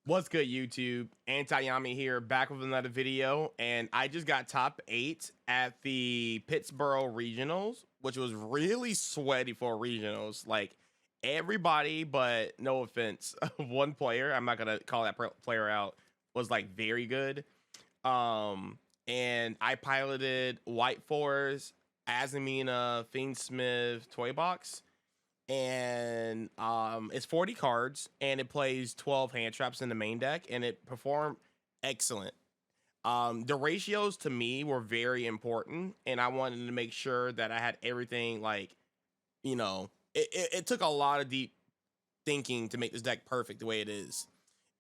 What's good, YouTube? Anti-Yami here, back with another video, and I just got top 8 at the Pittsboro Regionals, which was really sweaty for regionals. Like, everybody, but no offense, one player, I'm not gonna call that player out, was like very good. And I piloted White Forest, Azamina, Fiendsmith, Toy Box, and it's 40 cards and it plays 12 hand traps in the main deck and it performed excellent. The ratios to me were very important and I wanted to make sure that I had everything like, it took a lot of deep thinking to make this deck perfect the way it is.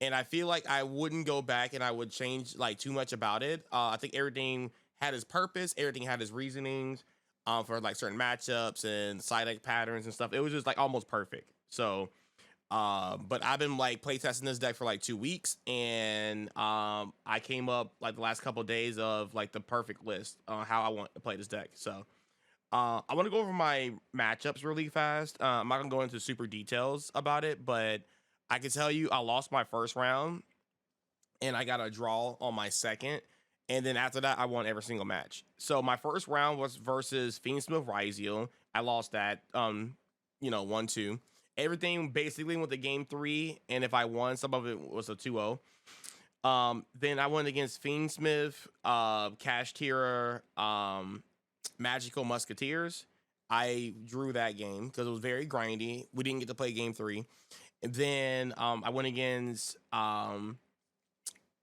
And I feel like I wouldn't go back and I would change like too much about it. I think everything had its purpose, everything had its reasonings for like certain matchups and side deck patterns and stuff. It was just like almost perfect. So, but I've been like playtesting this deck for like 2 weeks, and I came up like the last couple of days of like the perfect list on how I want to play this deck. So, I want to go over my matchups really fast. I'm not gonna go into super details about it, but I can tell you I lost my first round and I got a draw on my second. And then after that, I won every single match. So my first round was versus Fiendsmith Ryziel. I lost that, 1-2. Everything basically went to game 3. And if I won, some of it was a 2-0. Then I went against Fiendsmith, Cash Tier, Magical Musketeers. I drew that game because it was very grindy. We didn't get to play game 3. And then I went against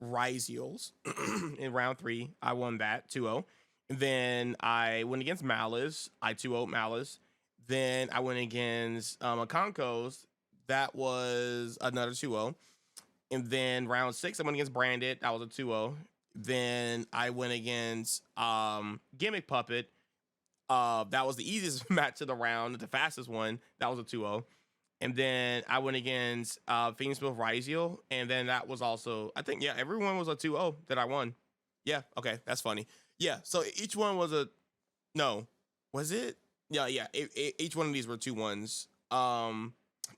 Ryziels in round 3. I won that 2-0. Then I went against Malice. I 2-0 Malice. Then I went against Akonkos. That was another 2-0. And then round 6, I went against Branded. That was a 2-0. Then I went against Gimmick Puppet. That was the easiest match of the round, the fastest one. That was a 2-0. And then I went against Fiendsmith Ryziel, and then that was also, I think, yeah, everyone was a 2-0 that I won. Yeah, okay, that's funny. Yeah, so each one was a, no, was it? Yeah, each one of these were 2-1s.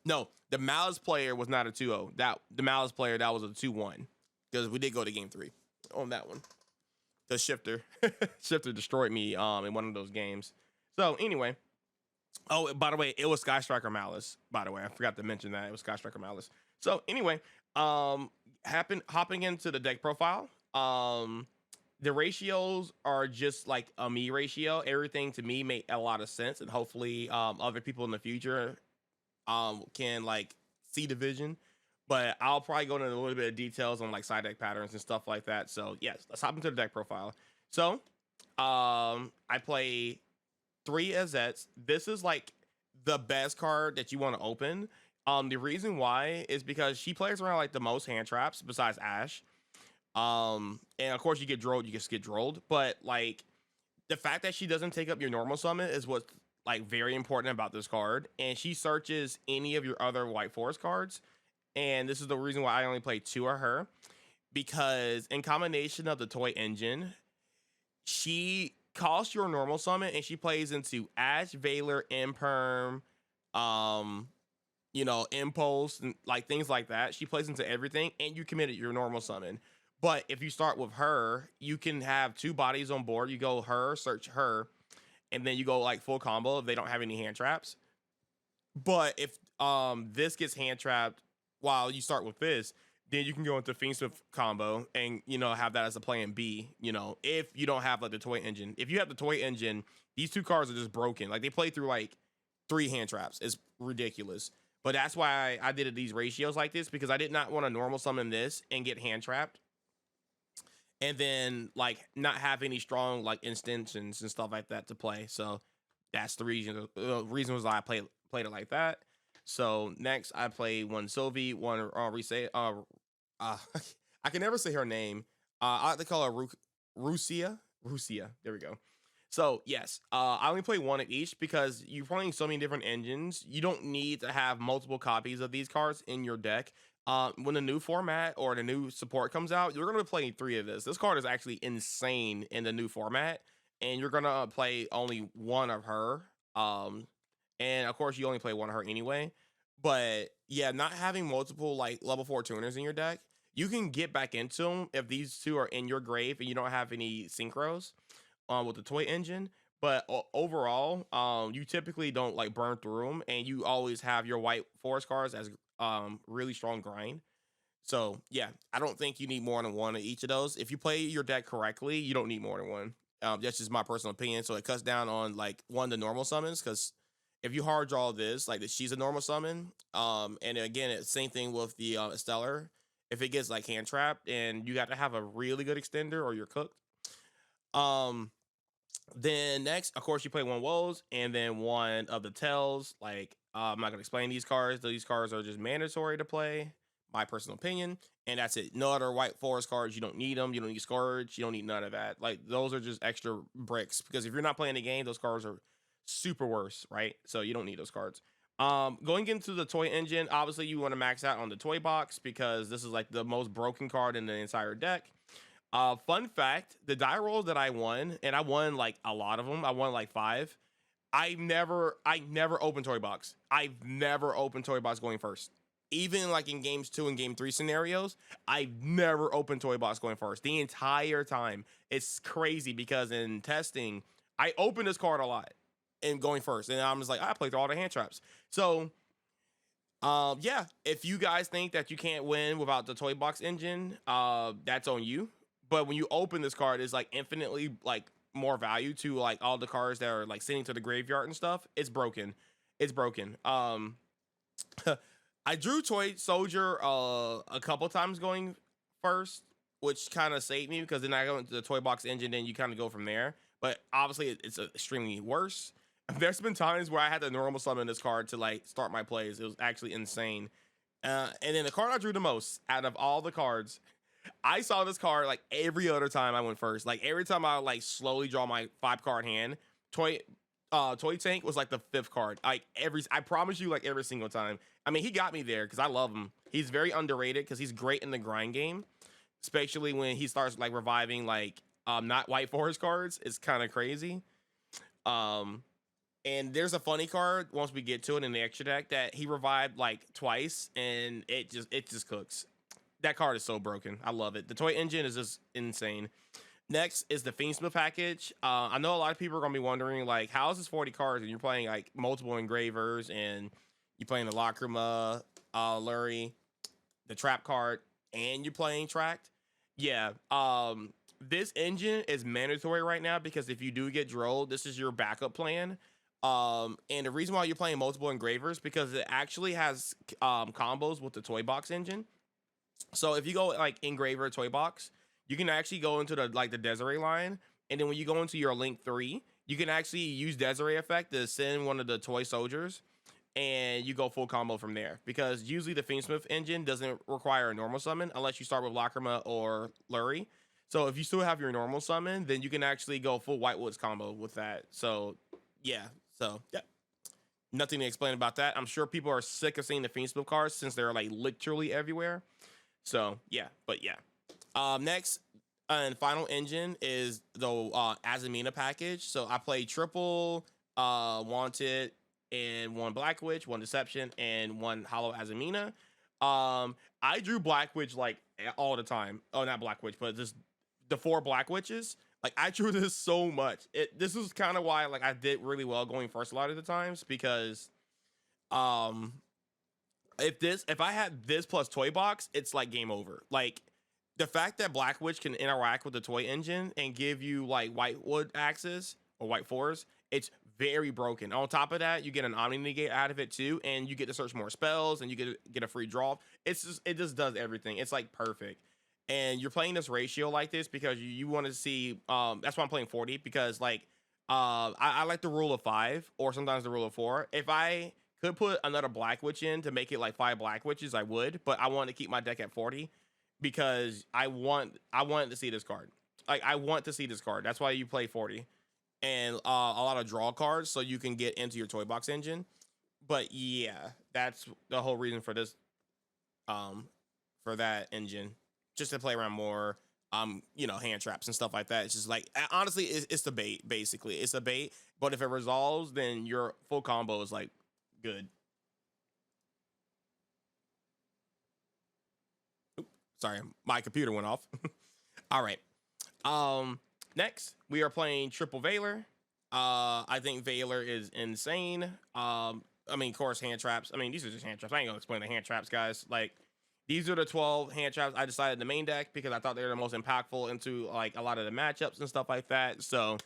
No, the Malice player was not a 2-0. The Malice player, that was a 2-1, because we did go to game 3 on that one. The Shifter, Shifter destroyed me in one of those games. So anyway. Oh, by the way, it was Sky Striker Malice. By the way, I forgot to mention that it was Sky Striker Malice. So anyway, hopping into the deck profile. The ratios are just like a me ratio. Everything to me made a lot of sense, and hopefully, other people in the future, can like see the vision. But I'll probably go into a little bit of details on like side deck patterns and stuff like that. So yes, let's hop into the deck profile. So, I play 3 Azets. This is like the best card that you want to open. The reason why is because she plays around like the most hand traps besides Ash. And of course you get drolled, you just get drolled. But like the fact that she doesn't take up your normal summon is what's like very important about this card. And she searches any of your other White Forest cards. And this is the reason why I only play 2 of her. Because in combination of the toy engine, she costs your normal summon and she plays into Ash, Valor, Imperm, Impulse, and like things like that. She plays into everything and you committed your normal summon. But if you start with her, you can have 2 bodies on board. You go her, search her, and then you go like full combo if they don't have any hand traps. But if this gets hand trapped while you start with this, then you can go into Fiendsmith combo and have that as a plan B. If you don't have like the toy engine. If you have the toy engine, these 2 cards are just broken. Like they play through like 3 hand traps. It's ridiculous. But that's why I did these ratios like this, because I did not want to normal summon this and get hand trapped, and then like not have any strong like extensions and stuff like that to play. So that's the reason. Reason was I played it like that. So next I play one Sylvie, one I can never say her name. I like to call her Rusia. Rusia. There we go. So yes, I only play 1 of each because you're playing so many different engines. You don't need to have multiple copies of these cards in your deck. When the new format or the new support comes out, you're gonna play 3 of this. This card is actually insane in the new format, and you're gonna play only 1 of her. And of course, you only play 1 of her anyway. But yeah, not having multiple like level 4 tuners in your deck you can get back into them if these two are in your grave and you don't have any synchros with the toy engine. But overall, you typically don't like burn through them, and you always have your white forest cards as really strong grind. So yeah, I don't think you need more than one of each of those. If you play your deck correctly, you don't need more than one. That's just my personal opinion. So it cuts down on like one of the normal summons because if you hard draw this, like she's a normal summon. And again, it's same thing with the Stellar. If it gets like hand trapped, and you got to have a really good extender or you're cooked. Um, then next, of course, you play one Woes and then one of the Tells. Like, I'm not gonna explain these cards. These cards are just mandatory to play. My personal opinion, and that's it. No other white forest cards. You don't need them. You don't need Scourge. You don't need none of that. Like those are just extra bricks because if you're not playing the game, those cards are super worse, right? So you don't need those cards. Going into the toy engine, obviously you want to max out on the toy box because this is like the most broken card in the entire deck. Fun fact, the die rolls that I won, and I won like a lot of them. I won like 5. I never opened toy box. I've never opened toy box going first. Even like in games 2 and game 3 scenarios, I've never opened toy box going first the entire time. It's crazy because in testing, I opened this card a lot and going first, and I'm just like, I played through all the hand traps. So yeah, if you guys think that you can't win without the toy box engine, that's on you. But when you open this card, it's like infinitely like more value to like all the cards that are like sitting to the graveyard and stuff. It's broken. It's broken. I drew Toy Soldier a couple times going first, which kind of saved me because then I go into the toy box engine, then you kind of go from there. But obviously, it's extremely worse. There's been times where I had to normal summon this card to like start my plays. It was actually insane. And then the card I drew the most out of all the cards, I saw this card like every other time I went first. Like every time I like slowly draw my 5-card hand, Toy Tank was like the 5th card. Like I promise you, like every single time. I mean, he got me there because I love him. He's very underrated because he's great in the grind game, especially when he starts like reviving like not white forest cards. It's kind of crazy. Um, and there's a funny card once we get to it in the extra deck that he revived like twice, and it just cooks. That card is so broken. I love it. The toy engine is just insane. Next is the Fiendsmith package. I know a lot of people are gonna be wondering like, how is this 40 cards and you're playing like multiple engravers and you're playing the Lacrima, Lurie, the trap card, and you're playing tracked. Yeah. This engine is mandatory right now because if you do get drolled, this is your backup plan. And the reason why you're playing multiple engravers because it actually has combos with the toy box engine. So if you go like engraver toy box, you can actually go into the like the Desiree line, and then when you go into your Link 3, you can actually use Desiree effect to send one of the toy soldiers, and you go full combo from there. Because usually the Fiendsmith engine doesn't require a normal summon unless you start with Lacrima or Lurie. So if you still have your normal summon, then you can actually go full Whitewoods combo with that. So yeah, yeah. Nothing to explain about that. I'm sure people are sick of seeing the Fiendsmith cards since they're like literally everywhere. So yeah, but yeah. Next and final engine is the Azamina package. So I played triple Wanted and one Black Witch, one Deception, and one Hollow Azamina. I drew Black Witch like all the time. Oh, not Black Witch, but just the 4 Black Witches. Like I drew this so much. This is kind of why like I did really well going first a lot of the times because if I had this plus toy box, it's like game over. Like the fact that Black Witch can interact with the toy engine and give you like Whitewood axes or white fours, it's very broken. On top of that, you get an Omni Negate out of it too, and you get to search more spells and you get a free draw. It just does everything. It's like perfect. And you're playing this ratio like this because you want to see that's why I'm playing 40 because like I like the rule of 5 or sometimes the rule of 4. If I could put another Black Witch in to make it like 5 Black Witches, I would, but I want to keep my deck at 40 because I want to see this card. Like I want to see this card. That's why you play 40 and a lot of draw cards so you can get into your toy box engine. But yeah, that's the whole reason for this for that engine, just to play around more hand traps and stuff like that. It's just like honestly it's the bait. Basically it's a bait, but if it resolves then your full combo is like good. Sorry, my computer went off. All right. Next we are playing Triple Valor. I think Valor is insane. I mean, of course, hand traps. I mean, these are just hand traps. I ain't gonna explain the hand traps, guys. Like, these are the 12 hand traps I decided in the main deck because I thought they were the most impactful into like a lot of the matchups and stuff like that. So,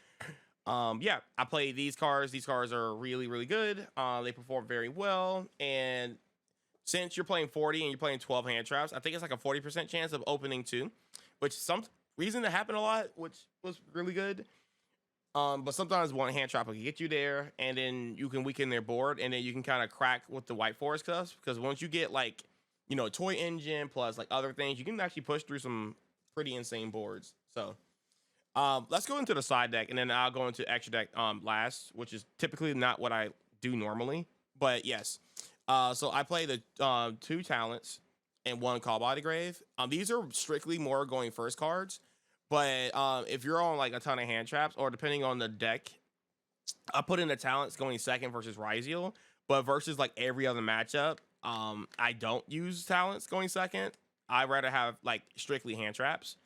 yeah, I played these cards. These cards are really, really good. They perform very well. And since you're playing 40 and you're playing 12 hand traps, I think it's like a 40% chance of opening two, which some reason to happen a lot, which was really good. But sometimes one hand trap will get you there, and then you can weaken their board, and then you can kind of crack with the white forest stuff. Because once you get like, you know, toy engine plus like other things, you can actually push through some pretty insane boards. So, let's go into the side deck, and then I'll go into extra deck last, which is typically not what I do normally. But yes, so I play the 2 talents and 1 call body grave. These are strictly more going first cards. But if you're on like a ton of hand traps, or depending on the deck, I put in the talents going second versus Ryziel. But versus like every other matchup, I don't use talents going second. I rather have like strictly hand traps.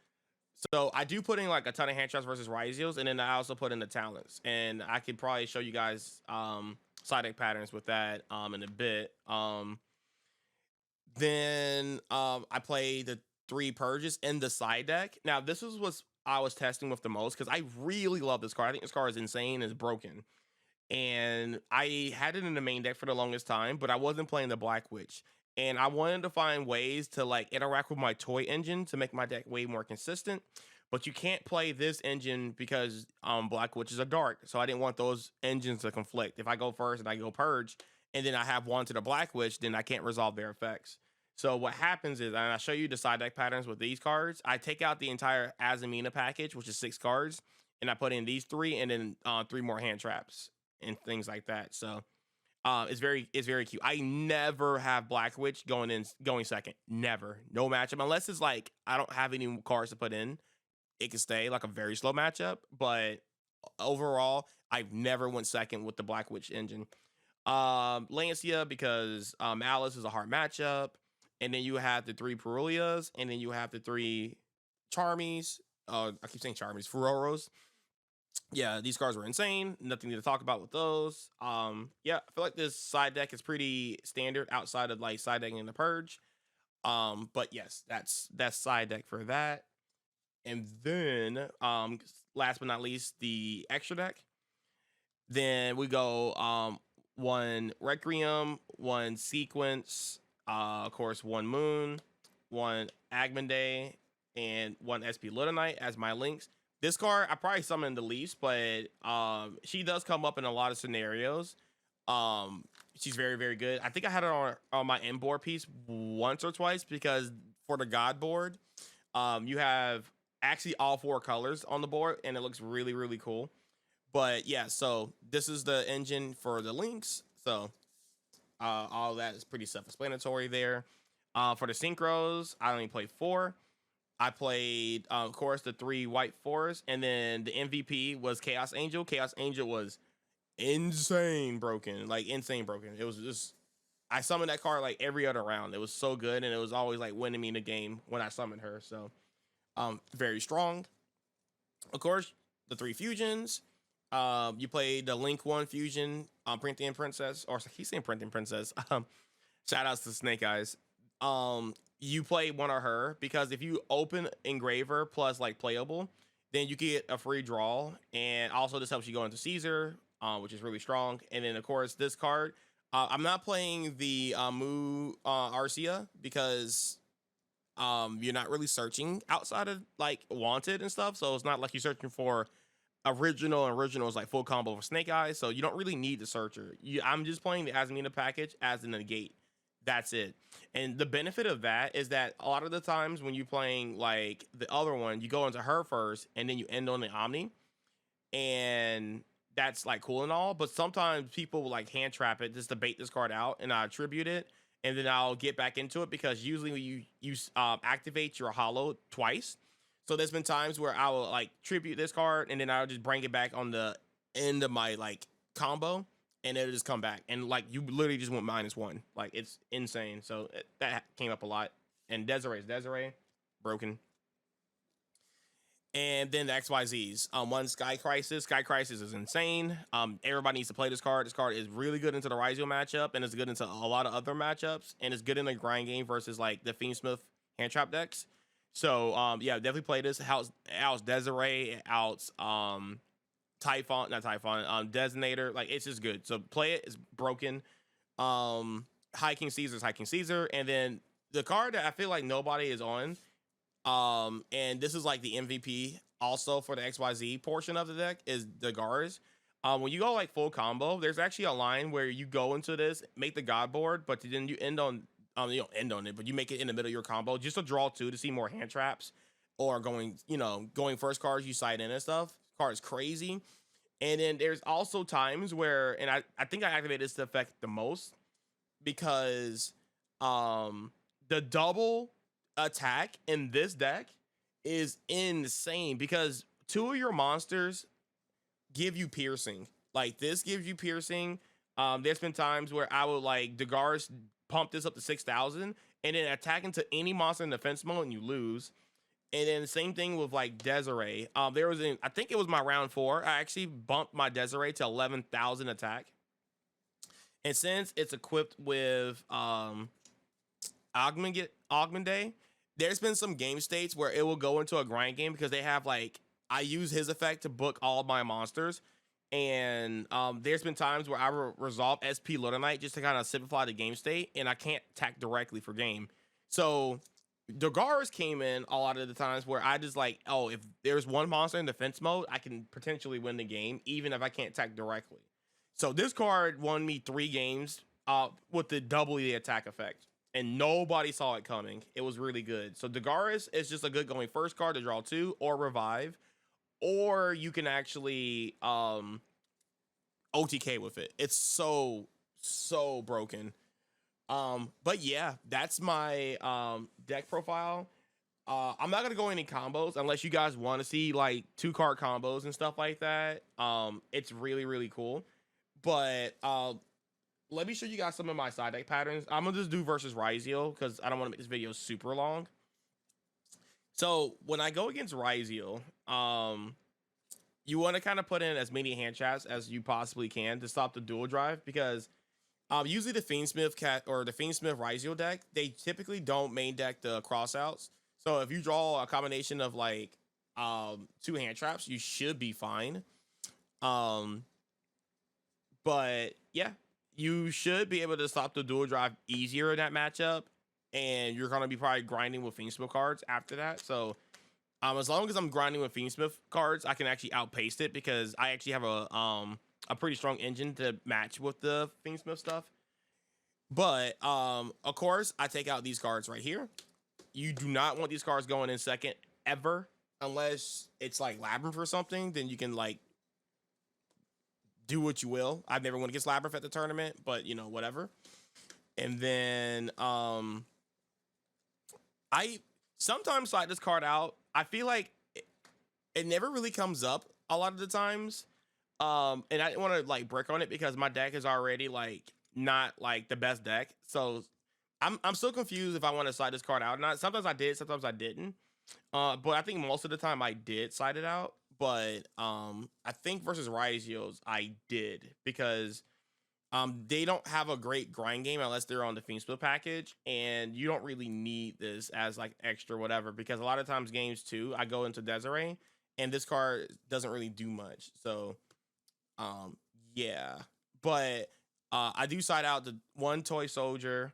So I do put in like a ton of hand traps versus Ryziels, and then I also put in the talents. And I could probably show you guys side deck patterns with that in a bit. Then I play the 3 purges in the side deck. Now, this is what I was testing with the most because I really love this card. I think this card is insane, it's broken. And I had it in the main deck for the longest time, but I wasn't playing the Black Witch. And I wanted to find ways to like interact with my toy engine to make my deck way more consistent. But you can't play this engine because Black Witch is a dark. So I didn't want those engines to conflict. If I go first and I go purge, and then I have one to the Black Witch, then I can't resolve their effects. So what happens is, and I'll show you the side deck patterns with these cards, I take out the entire Azamina package, which is 6 cards, and I put in these 3 and then 3 more hand traps and things like that. So it's very cute. I never have Black Witch going second. Never. No matchup. Unless it's like I don't have any cards to put in. It can stay like a very slow matchup. But overall, I've never went second with the Black Witch engine. Lancia, because Alice is a hard matchup. And then you have the 3 Perulias, and then you have the 3 Charmies. I keep saying Charmies, Furoros. Yeah, these cards were insane. Nothing to talk about with those. Yeah, I feel like this side deck is pretty standard outside of like side decking in the purge. But yes, that's side deck for that. And then last but not least, the extra deck. Then we go 1 Requiem, 1 Sequence, of course, 1 Moon, 1 Agmande, and 1 SP Little Knight as my links. This card I probably summoned the least, but she does come up in a lot of scenarios. She's very, very good. I think I had her on my end board piece once or twice because for the God board, you have actually all 4 colors on the board, and it looks really, really cool. But yeah, so this is the engine for the links. So all that is pretty self-explanatory there. For the synchros, I only played 4. I played, of course, the 3 white forests, and then the MVP was Chaos Angel. Chaos Angel was insane broken, like insane broken. It was just, I summoned that card like every other round. It was so good, and it was always like winning me in the game when I summoned her. So, very strong. Of course, the 3 fusions. You played the Link 1 fusion, Printing Princess, or he's saying Printing Princess. Shout outs to Snake Eyes. You play one of her because if you open Engraver plus like playable, then you get a free draw, and also this helps you go into Caesar, which is really strong. And then of course this card, I'm not playing the Mu Arcia because you're not really searching outside of like wanted and stuff, so it's not like you're searching for original, and original is like full combo for Snake Eyes, so you don't really need the searcher. I'm just playing the Azamina package as a negate. That's it. And the benefit of that is that a lot of the times when you're playing like the other one, you go into her first and then you end on the Omni, and that's like cool and all, but sometimes people will like hand trap it just to bait this card out, and I attribute it, and then I'll get back into it because usually you activate your hollow twice. So there's been times where I will like tribute this card, and then I'll just bring it back on the end of my like combo, and it'll just come back. And like you literally just went -1. Like it's insane. So that came up a lot. And Desiree is Desiree. broken. And then the XYZs. One Sky Crisis. Sky Crisis is insane. Everybody needs to play this card. This card is really good into the Ryzeo matchup, and it's good into a lot of other matchups, and it's good in the grind game versus like the Fiendsmith hand trap decks. So yeah, definitely play this. Outs Desiree, outs Typhon, not Typhon, Designator. Like it's just good. So play it. It's broken. High King Caesar's High King Caesar, and then the card that I feel like nobody is on. And this is like the MVP also for the XYZ portion of the deck is the Gars. When you go like full combo, there's actually a line where you go into this, make the God board, but then you end on you don't end on it, but you make it in the middle of your combo just to draw two to see more hand traps or going first cards you side in and stuff. Card is crazy. And then there's also times where, and I think I activate this effect the most because the double attack in this deck is insane because two of your monsters give you piercing. Like this gives you piercing. There's been times where I would like Dagars pump this up to 6,000 and then attack into any monster in defense mode and you lose. And then the same thing with like Desiree. There was I think it was my round 4. I actually bumped my Desiree to 11,000 attack. And since it's equipped with Augment, there's been some game states where it will go into a grind game because they have like, I use his effect to book all my monsters. And there's been times where I resolve SP Lunar Knight just to kind of simplify the game state, and I can't attack directly for game. So Dagars came in a lot of the times where I just like, oh, if there's one monster in defense mode, I can potentially win the game, even if I can't attack directly. So this card won me 3 games with the double the attack effect. And nobody saw it coming. It was really good. So Dagaris is just a good going first card to draw 2 or revive. Or you can actually OTK with it. It's so broken. But yeah, that's my deck profile. I'm not gonna go any combos unless you guys want to see like 2-card combos and stuff like that. It's really cool. But let me show you guys some of my side deck patterns. I'm gonna just do versus Ryzeo because I don't want to make this video super long. So when I go against Ryzeo, you want to kind of put in as many hand traps as you possibly can to stop the dual drive because usually the Fiendsmith or the Fiendsmith Ryzeo deck, they typically don't main deck the crossouts. So if you draw a combination of like 2 hand traps, you should be fine. But yeah, you should be able to stop the dual drive easier in that matchup, and you're gonna be probably grinding with Fiendsmith cards after that. So as long as I'm grinding with Fiendsmith cards, I can actually outpace it because I actually have a pretty strong engine to match with the Fiendsmith stuff. But of course, I take out these cards right here. You do not want these cards going in second ever, unless it's like Labyrinth or something. Then you can like do what you will. I've never won against Labyrinth at the tournament, but you know, whatever. And then I sometimes slide this card out. I feel like it never really comes up a lot of the times. And I didn't want to like brick on it because my deck is already like not like the best deck. So I'm still confused if I want to slide this card out or not. Sometimes I did, sometimes I didn't. But I think most of the time I did slide it out. But I think versus Ryzeo's I did because they don't have a great grind game unless they're on the Fiendsmith package, and you don't really need this as like extra whatever because a lot of times games too I go into Desiree and this card doesn't really do much. So yeah, but I do side out the 1 toy soldier.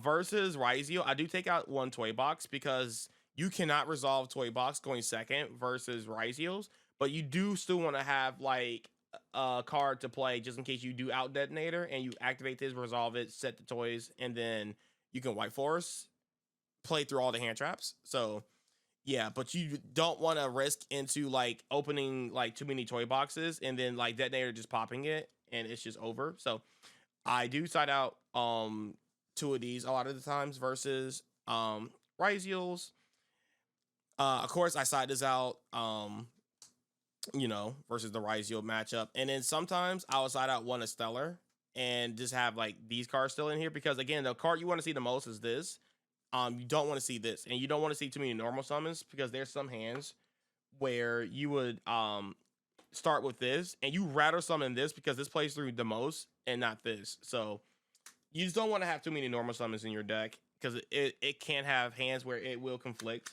Versus Ryzeo, I do take out 1 toy box because you cannot resolve toy box going second versus Ryzeo's, but you do still want to have like a card to play just in case you do out detonator and you activate this, resolve it, set the toys, and then you can white force, play through all the hand traps. So yeah, but you don't want to risk into like opening like too many toy boxes and then like detonator just popping it and it's just over. So I do side out 2 of these a lot of the times versus Ryzeo's. Of course, I side this out, you know, versus the Ryzeo matchup. And then sometimes I will side out 1 of Stellar and just have like these cards still in here because again, the card you want to see the most is this. you don't want to see this, and you don't want to see too many normal summons because there's some hands where you would start with this and you rather summon this because this plays through the most and not this. So you just don't want to have too many normal summons in your deck because it can have hands where it will conflict.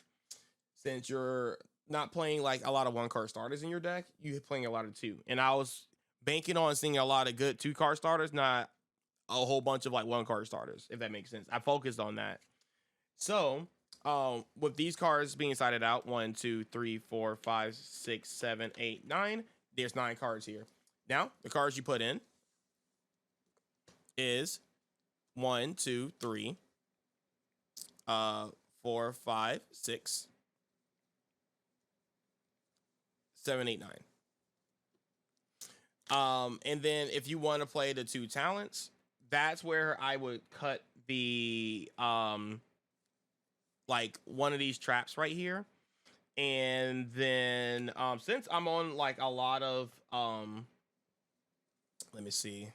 Since you're not playing like a lot of 1-card starters in your deck, you're playing a lot of 2. And I was banking on seeing a lot of good 2-card starters, not a whole bunch of like 1-card starters, if that makes sense. I focused on that. So with these cards being sided out, 1, 2, 3, 4, 5, 6, 7, 8, 9, there's 9 cards here. Now the cards you put in is 1, 2, 3, 4, 5, 6, 7, 8, 9. And then if you want to play the 2 talents, that's where I would cut the like one of these traps right here. And then since I'm on like a lot of let me see,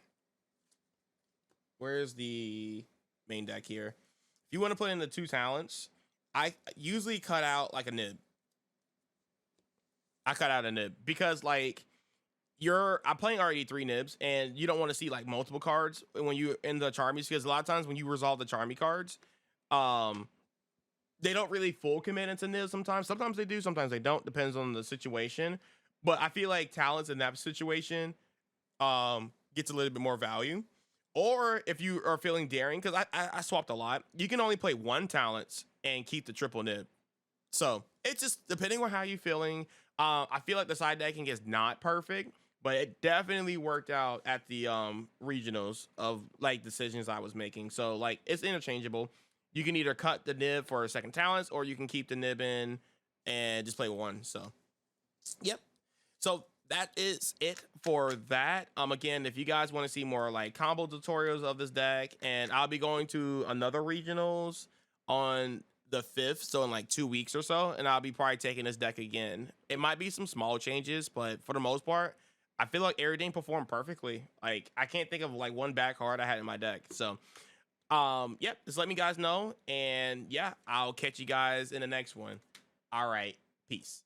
where's the main deck here? If you want to put in the 2 talents, I usually cut out like a nib. I cut out a nib because like I'm playing already 3 nibs, and you don't want to see like multiple cards when you in the Charmies, because a lot of times when you resolve the Charmy cards, they don't really full commit into nibs sometimes. Sometimes they do, sometimes they don't, depends on the situation. But I feel like talents in that situation gets a little bit more value. Or if you are feeling daring, because I swapped a lot, you can only play 1 talents and keep the triple nib. So it's just depending on how you're feeling. I feel like the side decking is not perfect, but it definitely worked out at the regionals of like decisions I was making. So like it's interchangeable. You can either cut the nib for a second talents, or you can keep the nib in and just play 1. So yep. So that is it for that. Again, if you guys want to see more like combo tutorials of this deck, and I'll be going to another regionals on the 5th, so in like 2 weeks or so, and I'll be probably taking this deck again. It might be some small changes, but for the most part, I feel like everything performed perfectly. Like I can't think of like one bad card I had in my deck. So yep, just let me guys know, and yeah, I'll catch you guys in the next one. All right, peace.